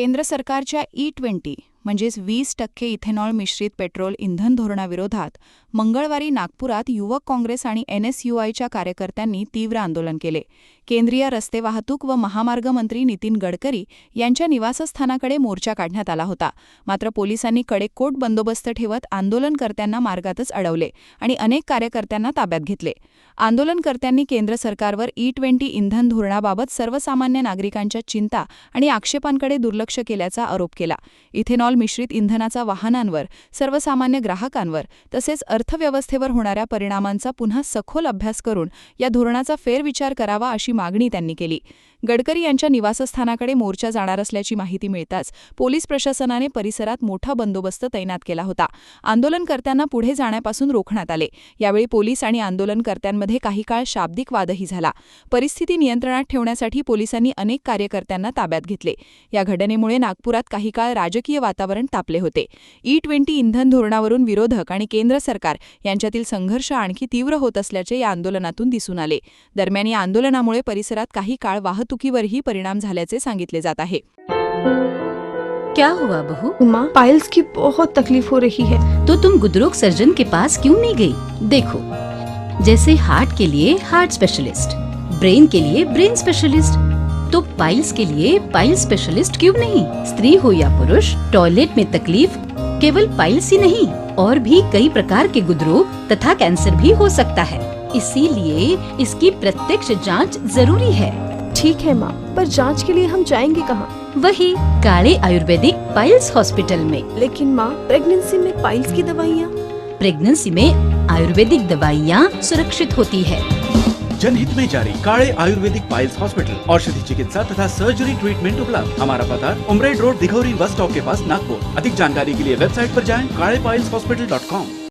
केंद्र सरकारच्या E20 म्हणजेच 20% इथेनॉल मिश्रित पेट्रोल इंधन धोरणाविरोधात मंगळवारी नागपुरात युवक काँग्रेस आणि NSUIच्या कार्यकर्त्यांनी तीव्र आंदोलन केले. केंद्रीय रस्ते वाहतूक व महामार्ग मंत्री नितीन गडकरी यांच्या निवासस्थानाकडे मोर्चा काढण्यात आला होता. मात्र पोलिसांनी कडेकोट बंदोबस्त ठेवत आंदोलनकर्त्यांना मार्गातच अडवले आणि अनेक कार्यकर्त्यांना ताब्यात घेतले. आंदोलनकर्त्यांनी केंद्र सरकारवर E20 इंधन धोरणाबाबत सर्वसामान्य नागरिकांच्या चिंता आणि आक्षेपांकडे दुर्लक्ष केल्याचा आरोप केला. इथेनॉल मिश्रित इंधनाचा वाहनांवर, सर्वसामान्य ग्राहकांवर तसेच अर्थव्यवस्थेवर होणाऱ्या परिणामांचा पुन्हा सखोल अभ्यास करून या धोरणाचा फेरविचार करावा अशी मागणी त्यांनी केली. गडकरी यांच्या निवासस्थानाकडे मोर्चा जाणार असल्याची माहिती मिळताच पोलीस प्रशासनाने परिसरात मोठा बंदोबस्त तैनात केला होता. आंदोलनकर्त्यांना पुढे जाण्यापासून रोखण्यात आले. यावेळी पोलीस आणि आंदोलनकर्त्यांमध्ये काही काळ शाब्दिक वादही झाला. परिस्थिती नियंत्रणात ठेवण्यासाठी पोलिसांनी अनेक कार्यकर्त्यांना ताब्यात घेतले. या घटनेमुळे नागपुरात काही काळ राजकीय वातावरण तापले होते. E20 इंधन धोरणावरून विरोधक आणि केंद्र सरकार यांच्यातील संघर्ष आणखी तीव्र होत असल्याचे या आंदोलनातून दिसून आले. दरम्यान या आंदोलनामुळे परिसरात काही काळ वाहतुकीवरही परिणाम झाल्याचे सांगितले जात आहे. क्या हुआ बहू? माँ, पाइल्स की बहुत तकलीफ हो रही है। तो तुम गुदरोग सर्जन के पास क्यों नहीं गई? देखो, जैसे हार्ट के लिए हार्ट स्पेशलिस्ट, ब्रेन के लिए ब्रेन स्पेशलिस्ट, तो पाइल्स के लिए पाइल्स स्पेशलिस्ट क्यों नहीं? स्त्री हो या पुरुष, टॉयलेट में तकलीफ केवल पाइल्स ही नहीं और भी कई प्रकार के गुदरोग तथा कैंसर भी हो सकता है। इसीलिए इसकी प्रत्यक्ष जांच जरूरी है। ठीक है माँ, पर जांच के लिए हम जाएंगे कहाँ? वही काले आयुर्वेदिक पाइल्स हॉस्पिटल में। लेकिन माँ, प्रेगनेंसी में पाइल्स की दवाइयाँ? प्रेगनेंसी में आयुर्वेदिक दवाइयाँ सुरक्षित होती है। जनहित में जारी काले आयुर्वेदिक पाइल्स हॉस्पिटल, औषधि चिकित्सा तथा सर्जरी ट्रीटमेंट उपलब्ध। हमारा पता उमरेड रोड, दिघौरी बस स्टॉप के पास, नागपुर। अधिक जानकारी के लिए वेबसाइट पर जाएं kalepileshhospital.com।